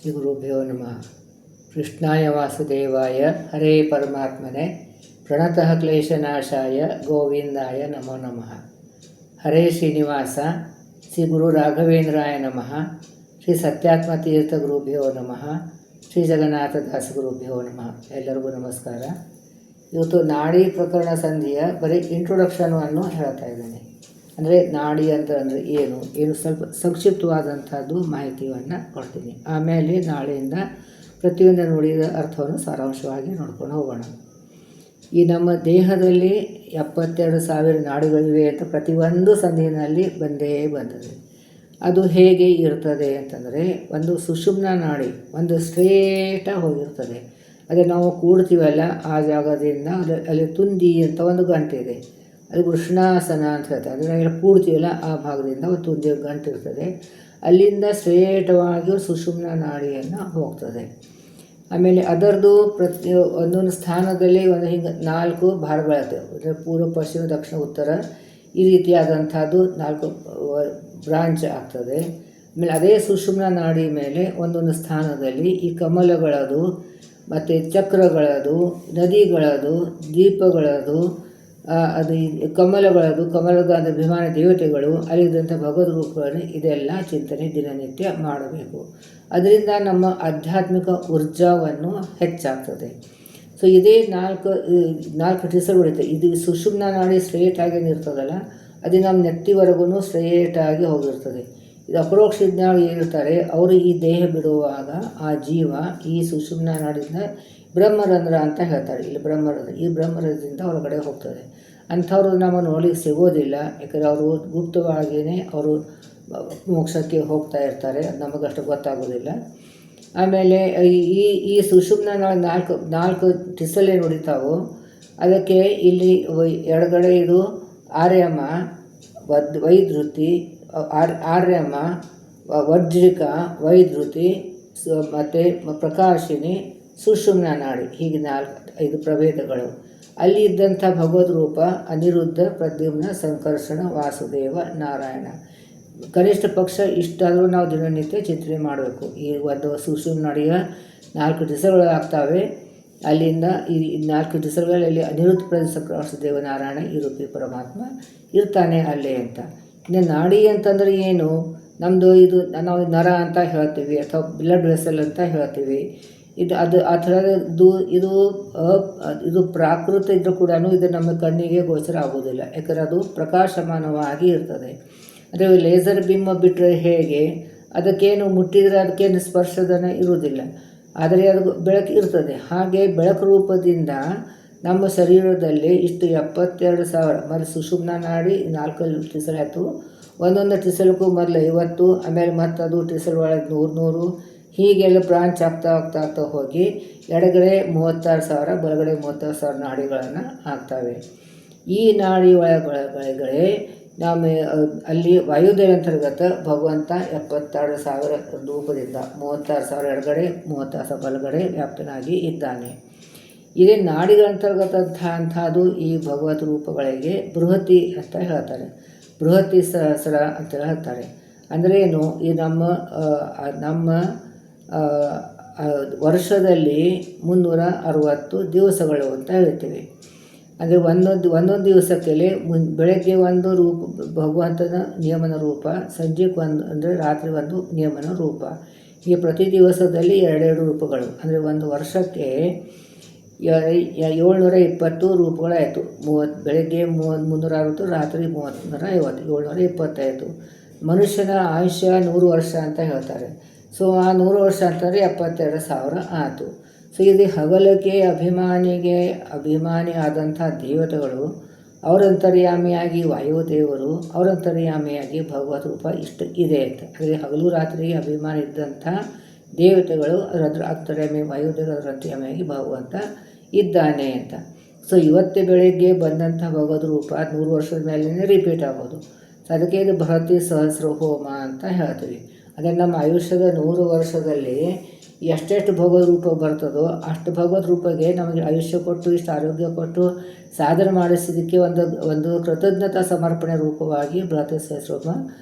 ಶ್ರೀ ಗುರುಭ್ಯೋ ನಮಃ. ಕೃಷ್ಣಾಯ ವಾಸುದೇವಾಯ ಹರೇ ಪರಮಾತ್ಮನೆ ಪ್ರಣತಃ ಕ್ಲೇಶನಾಶಾಯ ಗೋವಿಂದಾಯ ನಮೋ ನಮಃ. ಹರೇ ಶ್ರೀನಿವಾಸ. ಶ್ರೀ ಗುರು ರಾಘವೇಂದ್ರಾಯ ನಮಃ. ಶ್ರೀ ಸತ್ಯಾತ್ಮತೀರ್ಥ ಗುರುಭ್ಯೋ ನಮಃ. ಶ್ರೀ ಜಗನ್ನಾಥದಾಸ ಗುರುಭ್ಯೋ ನಮಃ. ಎಲ್ಲರಿಗೂ ನಮಸ್ಕಾರ. ಇವತ್ತು ನಾಡಿ ಪ್ರಕರಣ ಸಂಧಿಯ ಬರೀ ಇಂಟ್ರೊಡಕ್ಷನನ್ನು ಹೇಳ್ತಾ ಇದ್ದೇನೆ. ಅಂದರೆ ನಾಡಿ ಅಂತಂದರೆ ಏನು ಸ್ವಲ್ಪ ಸಂಕ್ಷಿಪ್ತವಾದಂಥದ್ದು ಮಾಹಿತಿಯನ್ನು ಕೊಡ್ತೀನಿ. ಆಮೇಲೆ ನಾಳೆಯಿಂದ ಪ್ರತಿಯೊಂದು ನುಡಿದ ಅರ್ಥವನ್ನು ಸಾರಾಂಶವಾಗಿ ನೋಡ್ಕೊಂಡು ಹೋಗೋಣ. ಈ ನಮ್ಮ ದೇಹದಲ್ಲಿ 72,000 ನಾಡಿಗಳಿವೆ ಅಂತ ಪ್ರತಿಯೊಂದು ಸಂಧಿಯಲ್ಲಿ ಬಂದದೆ. ಅದು ಹೇಗೆ ಇರ್ತದೆ ಅಂತಂದರೆ, ಒಂದು ಸುಷುಮ್ನ ನಾಡಿ ಒಂದು ಸ್ಟ್ರೇಟಾಗಿ ಹೋಗಿರ್ತದೆ. ಅದೇ ನಾವು ಕೂಡ್ತೀವಲ್ಲ ಆ ಜಾಗದಿಂದ ಅಲ್ಲಿ ತುಂದಿ ಅಂತ ಒಂದು ಗಂಟೆ ಇದೆ, ಅದು ವೃಷಣಾಸನ ಅಂತ ಹೇಳ್ತಾರೆ. ಅದನ್ನೆಲ್ಲ ಕೂಡ್ತೀವಲ್ಲ ಆ ಭಾಗದಿಂದ ಒಂದು ತುಂದಿ ಗಂಟೆ ಇರ್ತದೆ. ಅಲ್ಲಿಂದ ಸ್ಟ್ರೇಟವಾಗಿ ಸುಷುಮ್ನ ನಾಡಿಯನ್ನು ಹೋಗ್ತದೆ. ಆಮೇಲೆ ಅದರದ್ದು ಒಂದೊಂದು ಸ್ಥಾನದಲ್ಲಿ ಒಂದು ಹಿಂಗೆ 4 ಭಾಗಗಳಿರ್ತವೆ. ಅಂದರೆ ಪೂರ್ವ, ಪಶ್ಚಿಮ, ದಕ್ಷಿಣ, ಉತ್ತರ ಈ ರೀತಿಯಾದಂಥದ್ದು 4 ಬ್ರಾಂಚ್ ಆಗ್ತದೆ. ಆಮೇಲೆ ಅದೇ ಸುಷುಮ್ನ ನಾಡಿ ಮೇಲೆ ಒಂದೊಂದು ಸ್ಥಾನದಲ್ಲಿ ಈ ಕಮಲಗಳದು ಮತ್ತು ಚಕ್ರಗಳದು, ನದಿಗಳದು, ದೀಪಗಳದು, ಅದು ಕಮಲದ ಅಭಿಮಾನ ದೇವತೆಗಳು, ಅಲ್ಲಿದ್ದಂಥ ಭಗವದ್ ರೂಪಗಳನ್ನು ಇದೆಲ್ಲ ಚಿಂತನೆ ದಿನನಿತ್ಯ ಮಾಡಬೇಕು. ಅದರಿಂದ ನಮ್ಮ ಆಧ್ಯಾತ್ಮಿಕ ಊರ್ಜಾವನ್ನು ಹೆಚ್ಚಾಗ್ತದೆ. ಸೊ ಇದೇ 4 ಟಿಸಲ್ ಹೊಡಿತೆ. ಇದು ಸುಷುಮ್ನ ನಾಡಿ ಸ್ಟ್ರೇಟಾಗಿ ಇರ್ತದಲ್ಲ, ಅದು ನಮ್ಮ ನೆತ್ತಿವರೆಗೂ ಸ್ಟ್ರೇಟಾಗಿ ಹೋಗಿರ್ತದೆ. ಇದು ಅಪರೋಕ್ಷ ಜ್ಞಾನ ಏನಿರ್ತಾರೆ ಅವರು ಈ ದೇಹ ಬಿಡುವಾಗ ಆ ಜೀವ ಈ ಸುಷುಮ್ನ ನಾಡಿಂದ ಬ್ರಹ್ಮರಂಧ್ರ ಅಂತ ಹೇಳ್ತಾರೆ. ಇಲ್ಲಿ ಬ್ರಹ್ಮರಂಧ್ರ, ಈ ಬ್ರಹ್ಮರಂಧ್ರದಿಂದ ಹೊರಗಡೆ ಹೋಗ್ತದೆ. ಅಂಥವ್ರು ನಮ್ಮ ನೋಡಲಿಕ್ಕೆ ಸಿಗೋದಿಲ್ಲ. ಯಾಕಂದರೆ ಅವರು ಗುಪ್ತವಾಗಿಯೇ ಅವರು ಮೋಕ್ಷಕ್ಕೆ ಹೋಗ್ತಾ ಇರ್ತಾರೆ, ನಮಗಷ್ಟು ಗೊತ್ತಾಗೋದಿಲ್ಲ. ಆಮೇಲೆ ಈ ಸುಷುಮ್ನ ನಾಲ್ಕು ಟಿಸಲೇ ಹೊಡಿತಾವೋ ಅದಕ್ಕೆ ಇಲ್ಲಿ ಎಡಗಡೆ ಇದು ಆರ್ಯಮ, ವೈದ್ರುತಿ, ಆರ್ಯಮ, ವಜ್ರಿಕ, ವೈದ್ರುತಿ ಮತ್ತು ಪ್ರಕಾಶಿನಿ, ಸುಷುಮ್ನ ನಾಡಿ, ಹೀಗೆ 5 ಪ್ರಭೇದಗಳು. ಅಲ್ಲಿ ಇದ್ದಂಥ ಭಗವದ್ ರೂಪ ಅನಿರುದ್ಧ, ಪ್ರದ್ಯುಮ್ನ, ಸಂಕರ್ಷಣ, ವಾಸುದೇವ, ನಾರಾಯಣ. ಕನಿಷ್ಠ ಪಕ್ಷ ಇಷ್ಟಾದರೂ ನಾವು ದಿನನಿತ್ಯ ಚಿಂತನೆ ಮಾಡಬೇಕು. ಈ ಒಂದು ಸುಷುಮ್ನ ನಾಡಿಯ 4 ಟಿಸಲ್ಗಳು ಆಗ್ತವೆ. ಅಲ್ಲಿಂದ ಈ 4 ಟಿಸಲ್ಗಳಲ್ಲಿ ಅನಿರುದ್ಧ, ಪ್ರದ್ಯುಮ್ನ, ವಾಸುದೇವ, ನಾರಾಯಣ ಈ ರೂಪಿ ಪರಮಾತ್ಮ ಇರ್ತಾನೆ ಅಲ್ಲೇ ಅಂತ. ಇನ್ನು ನಾಡಿ ಅಂತಂದರೆ ಏನು? ನಮ್ಮದು ನಾವು ನರ ಅಂತ ಹೇಳ್ತೀವಿ, ಅಥವಾ ಬ್ಲಡ್ ವೆಸಲ್ ಅಂತ ಹೇಳ್ತೀವಿ. ಅದು ಆ ಥರದ್ದು ಇದು ಪ್ರಾಕೃತ ಇದ್ದರೂ ಕೂಡ ಇದು ನಮ್ಮ ಕಣ್ಣಿಗೆ ಗೋಚರ ಆಗೋದಿಲ್ಲ. ಯಾಕಂದರೆ ಅದು ಪ್ರಕಾಶಮಾನವಾಗಿ ಇರ್ತದೆ. ಅಂದರೆ ಲೇಸರ್ ಬಿಂಬ ಬಿಟ್ಟರೆ ಹೇಗೆ ಅದಕ್ಕೇನು ಮುಟ್ಟಿದರೆ ಅದಕ್ಕೇನು ಸ್ಪರ್ಶದನ ಇರುವುದಿಲ್ಲ, ಆದರೆ ಅದು ಬೆಳಕು ಇರ್ತದೆ. ಹಾಗೆ ಬೆಳಕು ರೂಪದಿಂದ ನಮ್ಮ ಶರೀರದಲ್ಲಿ ಇಷ್ಟು 72,000 ಮೊದಲು ಸುಷುಮ್ನ ನಾಡಿ 4 ಟಿಸಲ್ ಆಯಿತು. ಒಂದೊಂದು ಟಿಸಲ್ಗೂ ಮೊದಲು 50, ಆಮೇಲೆ ಮತ್ತು ಅದು ಟಿಸಲ್ ಒಳಗೆ 100 ಹೀಗೆಲ್ಲ ಬ್ರಾಂಚ್ ಆಗ್ತಾ ಹೋಗಿ ಎಡಗಡೆ 36,000, ಬಲಗಡೆ 36,000 ನಾಡಿಗಳನ್ನು ಆಗ್ತವೆ. ಈ ನಾಡಿ ಒಳಗಡೆ ನಮ್ಮ ಅಲ್ಲಿ ವಾಯುದೇವ ಅಂತರ್ಗತ ಭಗವಂತ 72,000 ರೂಪದಿಂದ 36,000 ಎಡಗಡೆ, 36,000 ಬಲಗಡೆ ವ್ಯಾಪ್ತನಾಗಿ ಇದ್ದಾನೆ. ಇದೇ ನಾಡಿಗಳಂತರ್ಗತಂಥದ್ದು ಈ ಭಗವತ್ ರೂಪಗಳಿಗೆ ಬೃಹತಿ ಅಂತ ಹೇಳ್ತಾರೆ. ಬೃಹತಿ ಸಹಸ್ರ ಅಂತ ಹೇಳ್ತಾರೆ. ಅಂದರೆ ಏನು? ಈ ನಮ್ಮ ವರ್ಷದಲ್ಲಿ 360 ದಿವಸಗಳು ಅಂತ ಹೇಳ್ತೀವಿ. ಅಂದರೆ ಒಂದೊಂದು ದಿವಸಕ್ಕೆ ಬೆಳಗ್ಗೆ ಒಂದು ರೂಪ ಭಗವಂತನ ನಿಯಮನ ರೂಪ, ಸಂಜೆಗೆ ಒಂದು ಅಂದರೆ ರಾತ್ರಿ ಒಂದು ನಿಯಮನ ರೂಪ. ಹೀಗೆ ಪ್ರತಿ ದಿವಸದಲ್ಲಿ 2 ರೂಪಗಳು. ಅಂದರೆ ಒಂದು ವರ್ಷಕ್ಕೆ 720 ರೂಪಗಳಾಯಿತು. ಬೆಳಗ್ಗೆ 360, ರಾತ್ರಿ 350, 725. ಮನುಷ್ಯನ ಆಯುಷ್ಯ 100 ವರ್ಷ ಅಂತ ಹೇಳ್ತಾರೆ. ಸೊ ಆ 100 ವರ್ಷ ಅಂತಂದರೆ 72,000 ಆಯಿತು. ಸೊ ಇದು ಹಗಲಕ್ಕೆ ಅಭಿಮಾನಿ ಆದಂಥ ದೇವತೆಗಳು, ಅವರಂತರ್ಯಾಮಿಯಾಗಿ ವಾಯುದೇವರು, ಅವರಂತರ್ಯಾಮಿಯಾಗಿ ಭಗವತ್ ರೂಪ ಇಷ್ಟು ಇದೆ ಅಂತ. ಅಂದರೆ ಹಗಲು ರಾತ್ರಿ ಅಭಿಮಾನಿ ಇದ್ದಂಥ ದೇವತೆಗಳು ಅದರ ಅಂತರ್ಯಾಮಿ ವಾಯುದೇವರು, ಅದರ ಅಂತರ್ಯಾಮಿಯಾಗಿ ಭಗವಂತ ಇದ್ದಾನೆ ಅಂತ. ಸೊ ಇವತ್ತೇ ಬೆಳಗ್ಗೆ ಬಂದಂಥ ಭಗವದ್ ರೂಪ 100 ವರ್ಷದ ಮೇಲೆ ರಿಪೀಟ್ ಆಗೋದು. ಸೊ ಅದಕ್ಕೆ ಇದು ಬೃಹತಿ ಸಹಸ್ರ ಹೋಮ ಅಂತ ಹೇಳ್ತೀವಿ. ಅದೇ ನಮ್ಮ ಆಯುಷ್ಯದ 100 ವರ್ಷದಲ್ಲಿ ಎಷ್ಟೆಷ್ಟು ಭಗವದ್ ರೂಪ ಬರ್ತದೋ ಅಷ್ಟು ಭಗವದ್ ರೂಪಗೆ ನಮಗೆ ಆಯುಷ್ಯ ಕೊಟ್ಟು, ಇಷ್ಟು ಆರೋಗ್ಯ ಕೊಟ್ಟು ಸಾಧನೆ ಮಾಡಿಸಿದ್ದಕ್ಕೆ ಒಂದು ಕೃತಜ್ಞತಾ ಸಮರ್ಪಣೆ ರೂಪವಾಗಿ ಬೃಹತಿ ಸಹಸ್ರ ಹೋಮ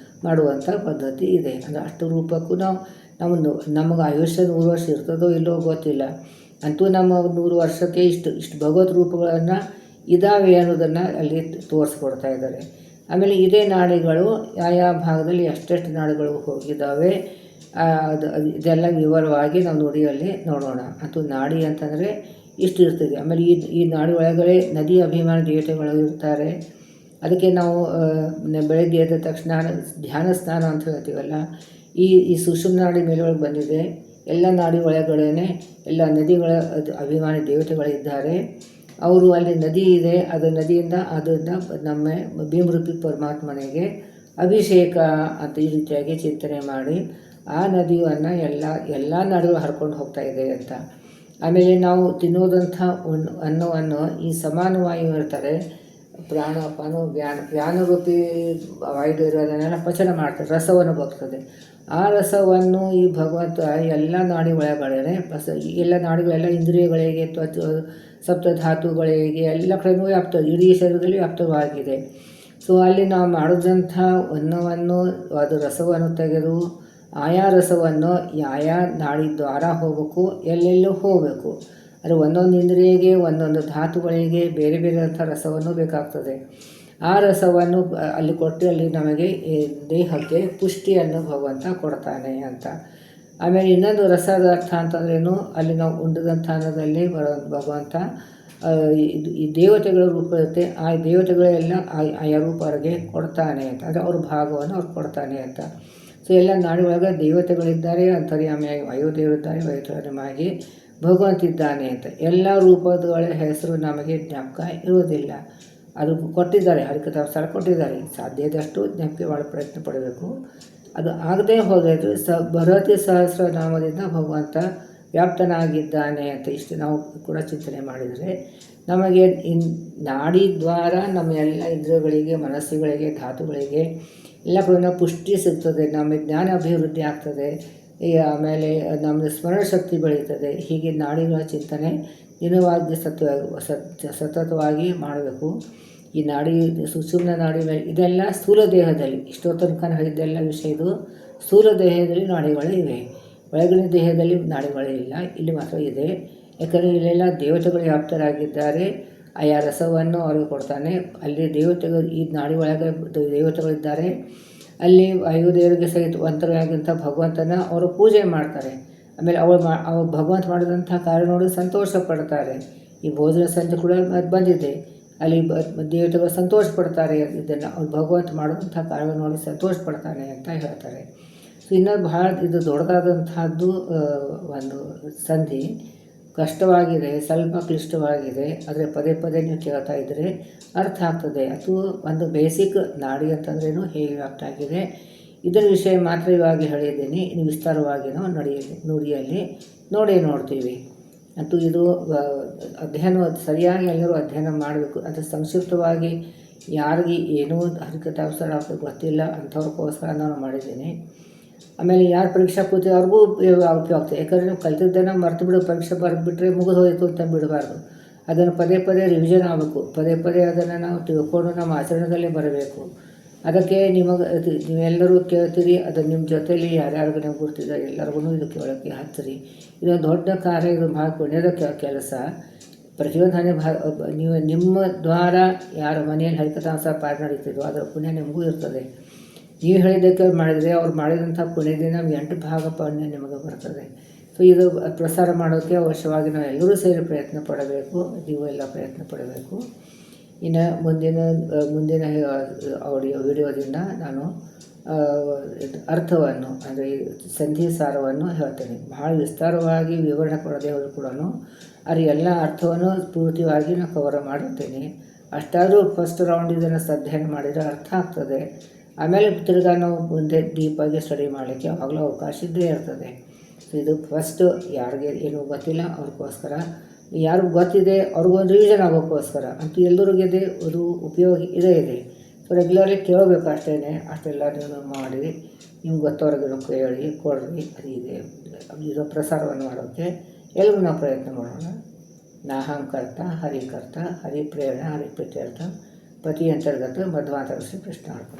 ಮಾಡುವಂಥ ಪದ್ಧತಿ ಇದೆ. ಅಂದರೆ ಅಷ್ಟು ರೂಪಕ್ಕೂ ನಾವು ನಮಗೆ ಆಯುಷ್ಯ 100 ವರ್ಷ ಇರ್ತದೋ ಇಲ್ಲೋ ಗೊತ್ತಿಲ್ಲ. ಅಂತೂ ನಮ್ಮ 100 ವರ್ಷಕ್ಕೆ ಇಷ್ಟು ಭಗವತ್ ರೂಪಗಳನ್ನು ಇದ್ದಾವೆ ಅನ್ನೋದನ್ನು ಅಲ್ಲಿ ತೋರಿಸ್ಕೊಡ್ತಾ ಇದ್ದಾರೆ. ಆಮೇಲೆ ಇದೇ ನಾಡಿಗಳು ಯಾವ ಭಾಗದಲ್ಲಿ ಎಷ್ಟೆಷ್ಟು ನಾಡಿಗಳು ಹೋಗಿದ್ದಾವೆ ಇದೆಲ್ಲ ವಿವರವಾಗಿ ನಾವು ನುಡಿಯಲ್ಲಿ ನೋಡೋಣ. ಅಂತೂ ನಾಡಿ ಅಂತಂದರೆ ಇಷ್ಟು ಇರ್ತದೆ. ಆಮೇಲೆ ಈ ನಾಡಿ ಒಳಗಡೆ ನದಿ ಅಭಿಮಾನ ದೇವತೆಗಳು ಇರ್ತಾರೆ. ಅದಕ್ಕೆ ನಾವು ಬೆಳಗ್ಗೆ ಎದ್ದ ತಕ್ಷಣ ಧ್ಯಾನ ಸ್ನಾನ ಅಂತ ಹೇಳ್ತೀವಲ್ಲ, ಈ ಸುಷುಮ್ನ ನಾಡಿ ಮೇಲೊಳಗೆ ಬಂದಿದೆ. ಎಲ್ಲ ನಾಡಿ ಒಳಗಡೆ ಎಲ್ಲ ನದಿಗಳ ಅಭಿಮಾನಿ ದೇವತೆಗಳಿದ್ದಾರೆ. ಅವರು ಅಲ್ಲಿ ನದಿ ಇದೆ, ಅದು ನದಿಯಿಂದ ಅದನ್ನು ನಮ್ಮ ಭೀಮರೂಪಿ ಪರಮಾತ್ಮನಿಗೆ ಅಭಿಷೇಕ ಅಂತ ಈ ರೀತಿಯಾಗಿ ಚಿಂತನೆ ಮಾಡಿ ಆ ನದಿಯನ್ನು ಎಲ್ಲ ನಾಡಿಗಳು ಹರ್ಕೊಂಡು ಹೋಗ್ತಾ ಇದೆ ಅಂತ. ಆಮೇಲೆ ನಾವು ತಿನ್ನೋದಂಥ ಅನ್ನವನ್ನು ಈ ಸಮಾನವಾಯು ಇರ್ತಾರೆ, ಪ್ರಾಣಾಪಾನು ವ್ಯಾನರೂಪಿ ವಾಯು ಇರೋದನ್ನೆಲ್ಲ ಪಚನ ಮಾಡ್ತಾರೆ, ರಸವನ್ನು ಬಗ್ತದೆ. ಆ ರಸವನ್ನು ಈ ಭಗವಂತ ಎಲ್ಲ ನಾಡಿ ಒಳಗಡೆ ಎಲ್ಲ ನಾಡಿಗಳೆಲ್ಲ ಇಂದ್ರಿಯಗಳಿಗೆ ಸಪ್ತಧಾತುಗಳಿಗೆ ಎಲ್ಲ ಕಡೆಯೂ ಇಡೀ ಶರೀರದಲ್ಲಿ ವ್ಯಾಪ್ತವಾಗಿದೆ. ಸೊ ಅಲ್ಲಿ ನಾವು ಮಾಡಿದಂಥ ಅನ್ನವನ್ನು ಅದು ರಸವನ್ನು ತೆಗೆದು ಆಯಾ ರಸವನ್ನು ಆಯಾ ನಾಡಿ ದ್ವಾರ ಹೋಗಬೇಕು, ಎಲ್ಲೆಲ್ಲೂ ಹೋಗಬೇಕು. ಅದು ಒಂದೊಂದು ಇಂದ್ರಿಯಗೆ ಒಂದೊಂದು ಧಾತುಗಳಿಗೆ ಬೇರೆ ಬೇರೆದಂಥ ರಸವನ್ನು ಬೇಕಾಗ್ತದೆ. ಆ ರಸವನ್ನು ಅಲ್ಲಿ ಕೊಟ್ಟು ಅಲ್ಲಿ ನಮಗೆ ದೇಹಕ್ಕೆ ಪುಷ್ಟಿಯನ್ನು ಭಗವಂತ ಕೊಡ್ತಾನೆ ಅಂತ. ಆಮೇಲೆ ಇನ್ನೊಂದು ರಸದ ಅರ್ಥ ಅಂತಂದ್ರೇನು, ಅಲ್ಲಿ ನಾವು ಉಂಡದಂಥ ಅನ್ನದಲ್ಲಿ ಭಗವಂತ ಈ ದೇವತೆಗಳ ರೂಪ ಇರುತ್ತೆ, ಆ ದೇವತೆಗಳೆಲ್ಲ ಆಯಾ ರೂಪ ಅವ್ರಿಗೆ ಕೊಡ್ತಾನೆ ಅಂತ, ಅಂದರೆ ಅವ್ರ ಭಾಗವನ್ನು ಅವ್ರು ಕೊಡ್ತಾನೆ ಅಂತ. ಸೊ ಎಲ್ಲ ನಾಡಿ ಒಳಗೆ ದೇವತೆಗಳಿದ್ದಾರೆ, ಅಂತರ್ಯಾಮಿಯಾಗಿ ವಾಯುದೇವರಿದ್ದಾರೆ, ವೈತರಮಾಗಿ ಭಗವಂತ ಇದ್ದಾನೆ ಅಂತ. ಎಲ್ಲ ರೂಪಗಳ ಹೆಸರು ನಮಗೆ ಜ್ಞಾಪಕ ಇರುವುದಿಲ್ಲ. ಅದು ಕೊಟ್ಟಿದ್ದಾರೆ, ಹರಿಕಥಾವತಾರ ಕೊಟ್ಟಿದ್ದಾರೆ. ಸಾಧ್ಯದಷ್ಟು ಜ್ಞಾಪಕ ಮಾಡೋ ಪ್ರಯತ್ನ ಪಡಬೇಕು. ಅದು ಆಗದೆ ಹೋದರೆ ಬೃಹತಿ ಸಹಸ್ರನಾಮದಿಂದ ಭಗವಂತ ವ್ಯಾಪ್ತನಾಗಿದ್ದಾನೆ ಅಂತ ಇಷ್ಟು ನಾವು ಕೂಡ ಚಿಂತನೆ ಮಾಡಿದರೆ ನಮಗೆ ನಾಡಿ ದ್ವಾರ ನಮ್ಮ ಎಲ್ಲ ಇಂದ್ರಿಯಗಳಿಗೆ, ಮನಸ್ಸುಗಳಿಗೆ, ಧಾತುಗಳಿಗೆ ಎಲ್ಲ ಕೂಡ ಪುಷ್ಟಿ ಸಿಗ್ತದೆ. ನಮ್ಮ ಜ್ಞಾನ ಅಭಿವೃದ್ಧಿ ಆಗ್ತದೆ. ಆಮೇಲೆ ನಮ್ಮ ಸ್ಮರಣ ಶಕ್ತಿ ಬೆಳೀತದೆ. ಹೀಗೆ ನಾಡಿಗಳ ಚಿಂತನೆ ದಿನವಾಗಿ ಸತತವಾಗಿ ಮಾಡಬೇಕು. ಈ ನಾಡಿ ಸುಷುಮ್ನ ನಾಡಿ ಇದೆಲ್ಲ ಸ್ಥೂಲ ದೇಹದಲ್ಲಿ, ಇಷ್ಟೋ ತನಕ ಹೇಳಿದ್ದೆಲ್ಲ ವಿಷಯ ಇದು ಸ್ಥೂಲ ದೇಹದಲ್ಲಿ ನಾಡಿಗಳು ಇವೆ. ಒಳಗಿನ ದೇಹದಲ್ಲಿ ನಾಡಿಗಳಿಲ್ಲ, ಇಲ್ಲಿ ಮಾತ್ರ ಇದೆ. ಯಾಕಂದರೆ ಇಲ್ಲೆಲ್ಲ ದೇವತೆಗಳು ವ್ಯಾಪ್ತರಾಗಿದ್ದಾರೆ. ಆಯಾ ರಸವನ್ನು ಅವ್ರಿಗೆ ಕೊಡ್ತಾನೆ. ಅಲ್ಲಿ ದೇವತೆಗಳು ಈ ನಾಡಿ ಒಳಗೆ ದೇವತೆಗಳಿದ್ದಾರೆ. ಅಲ್ಲಿ ವಾಯುದೇವರಿಗೆ ಸಹಿತ ಅಂತರಾಗಿಂಥ ಭಗವಂತನ ಅವರು ಪೂಜೆ ಮಾಡ್ತಾರೆ. ಆಮೇಲೆ ಅವ್ರು ಭಗವಂತ ಮಾಡಿದಂಥ ಕಾರ್ಯ ನೋಡಿ ಸಂತೋಷ ಪಡ್ತಾರೆ. ಈ ಭೋಜನ ಸಂಜೆ ಕೂಡ ಬಂದಿದೆ, ಅಲ್ಲಿ ದೇವತೆಗಳು ಸಂತೋಷ ಪಡ್ತಾರೆ. ಇದನ್ನು ಅವ್ರು ಭಗವಂತ ಮಾಡುವಂಥ ಕಾರ್ಯ ನೋಡಿ ಸಂತೋಷ ಪಡ್ತಾನೆ ಅಂತ ಹೇಳ್ತಾರೆ. ಸೊ ಇನ್ನೊಂದು ಭಾಳ ಇದು ದೊಡ್ಡದಾದಂಥದ್ದು ಒಂದು ಸಂಧಿ, ಕಷ್ಟವಾಗಿದೆ, ಸ್ವಲ್ಪ ಕ್ಲಿಷ್ಟವಾಗಿದೆ. ಆದರೆ ಪದೇ ಪದೇ ನೀವು ಕೇಳ್ತಾ ಇದ್ದರೆ ಅರ್ಥ ಆಗ್ತದೆ. ಅದು ಒಂದು ಬೇಸಿಕ್ ನಾಡಿ ಅಂತಂದ್ರೇನು, ಹೇಗೆ ವ್ಯಾಪ್ತ ಆಗಿದೆ ಇದರ ವಿಷಯ ಮಾತ್ರ ಇವಾಗ ಹೇಳಿದ್ದೀನಿ. ಇನ್ನು ವಿಸ್ತಾರವಾಗಿ ನಾವು ನುಡಿಯಲ್ಲಿ ನೋಡ್ತೀವಿ. ಅಂತೂ ಇದು ಅಧ್ಯಯನ ಸರಿಯಾಗಿ ಎಲ್ಲರೂ ಅಧ್ಯಯನ ಮಾಡಬೇಕು. ಅದು ಸಂಕ್ಷಿಪ್ತವಾಗಿ ಯಾರಿಗೆ ಏನೂ ಹರಿಕಥಾವತಾರ ಗೊತ್ತಿಲ್ಲ ಅಂಥವ್ರಿಗೋಸ್ಕರ ನಾನು ಮಾಡಿದ್ದೀನಿ. ಆಮೇಲೆ ಯಾರು ಪರೀಕ್ಷಾ ಕೂತಿ ಅವ್ರಿಗೂ ಉಪಯೋಗ ಆಗ್ತದೆ. ಯಾಕಂದರೆ ನಾವು ಕಲಿತಿದ್ದನ್ನು ಮರೆತು ಬಿಡೋ, ಪರೀಕ್ಷೆ ಬರೆದ್ಬಿಟ್ರೆ ಮುಗಿದು ಹೋಯಿತು ಅಂತ ಬಿಡಬಾರ್ದು. ಅದನ್ನು ಪದೇ ಪದೇ ರಿವಿಷನ್ ಆಗಬೇಕು. ಪದೇ ಪದೇ ಅದನ್ನು ನಾವು ತಿಳ್ಕೊಂಡು ನಮ್ಮ ಆಚರಣೆದಲ್ಲೇ ಬರಬೇಕು. ಅದಕ್ಕೆ ನೀವೆಲ್ಲರೂ ಕೇಳ್ತೀರಿ. ಅದು ನಿಮ್ಮ ಜೊತೆಯಲ್ಲಿ ಯಾರ್ಯಾರಿಗೂ ನೀವು ಗುರ್ತಿದ್ದಾರೆ ಎಲ್ಲರಿಗೂ ಇದಕ್ಕೆ ಒಳಗೆ ಹಚ್ಚಿರಿ. ಇದೊಂದು ದೊಡ್ಡ ಕಾರ್ಯ, ಇದು ಭಾಳ ಪುಣ್ಯದ ಕೆಲಸ. ಪ್ರತಿಯೊಂದು ನೀವು ನಿಮ್ಮ ದ್ವಾರ ಯಾರ ಮನೆಯಲ್ಲಿ ಹರಿಕಥಾವತಾರ ಪಾಠ ನಡೀತಿದ್ರು ಅದರ ಪುಣ್ಯ ನಿಮಗೂ ಇರ್ತದೆ. ನೀವು ಹೇಳಿದ್ದಕ್ಕೆ ಮಾಡಿದರೆ ಅವ್ರು ಮಾಡಿದಂಥ ಪುಣ್ಯದಿಂದ 8 ಭಾಗ ಪುಣ್ಯ ನಿಮಗೆ ಬರ್ತದೆ. ಸೊ ಇದು ಪ್ರಸಾರ ಮಾಡೋಕ್ಕೆ ಅವಶ್ಯವಾಗಿ ನಾವು ಎಲ್ಲರೂ ಸೇರಿ ಪ್ರಯತ್ನ ಪಡಬೇಕು. ನೀವು ಎಲ್ಲ ಪ್ರಯತ್ನ ಪಡಬೇಕು. ಇನ್ನು ಮುಂದಿನ ಆಡಿಯೋ ವಿಡಿಯೋದಿಂದ ನಾನು ಅರ್ಥವನ್ನು, ಅಂದರೆ ಸಂಧಿ ಸಾರವನ್ನು ಹೇಳ್ತೇನೆ. ಭಾಳ ವಿಸ್ತಾರವಾಗಿ ವಿವರಣೆ ಕೊಡದೆ ಹೋದರೂ ಕೂಡ ಅದು ಎಲ್ಲ ಅರ್ಥವನ್ನು ಪೂರ್ತಿಯಾಗಿ ನಾನು ಕವರ್ ಮಾಡಿರ್ತೇನೆ. ಅಷ್ಟಾದರೂ ಫಸ್ಟ್ ರೌಂಡ್ ಇದನ್ನು ಅಧ್ಯಯನ ಮಾಡಿದರೆ ಅರ್ಥ ಆಗ್ತದೆ. ಆಮೇಲೆ ತಿರ್ಗಾ ನಾವು ಮುಂದೆ ಡೀಪಾಗಿ ಸ್ಟಡಿ ಮಾಡಲಿಕ್ಕೆ ಯಾವಾಗಲೂ ಅವಕಾಶ ಇದ್ದೇ ಇರ್ತದೆ. ಸೊ ಇದು ಫಸ್ಟು ಯಾರಿಗೆ ಏನೂ ಗೊತ್ತಿಲ್ಲ ಅವ್ರಿಗೋಸ್ಕರ, ಯಾರಿಗೂ ಗೊತ್ತಿದೆ ಅವ್ರಿಗೊಂದು ರಿವಿಷನ್ ಆಗೋಕ್ಕೋಸ್ಕರ. ಅಂತೂ ಎಲ್ಲರಿಗೂ ಅದು ಉಪಯೋಗ ಇದೆ. ಸೊ ರೆಗ್ಯುಲರ್ಲಿ ಕೇಳಬೇಕು ಅಷ್ಟೇ. ಅಷ್ಟೆಲ್ಲ ನೀವು ಮಾಡಿ ನಿಮ್ಗೆ ಗೊತ್ತವ್ರಿಗೆ ಕೇಳಿ ಕೊಡ್ರಿ. ಅದು ಇದೆ ಇದು ಪ್ರಸಾರವನ್ನು ಮಾಡೋಕ್ಕೆ ಎಲ್ಲರೂ ನಾವು ಪ್ರಯತ್ನ ಮಾಡೋಣ. ನಾಹಂಕರ್ತ ಹರಿಕರ್ತ ಹರಿಪ್ರೇರಣ ಹರಿಪ್ರೀತ್ಯರ್ಥ ಪತಿ ಅಂತರ್ಗತ ಮಧ್ವಾಂತರ ಶ್ರೀ ಕೃಷ್ಣ ಅರ್ಪಣ.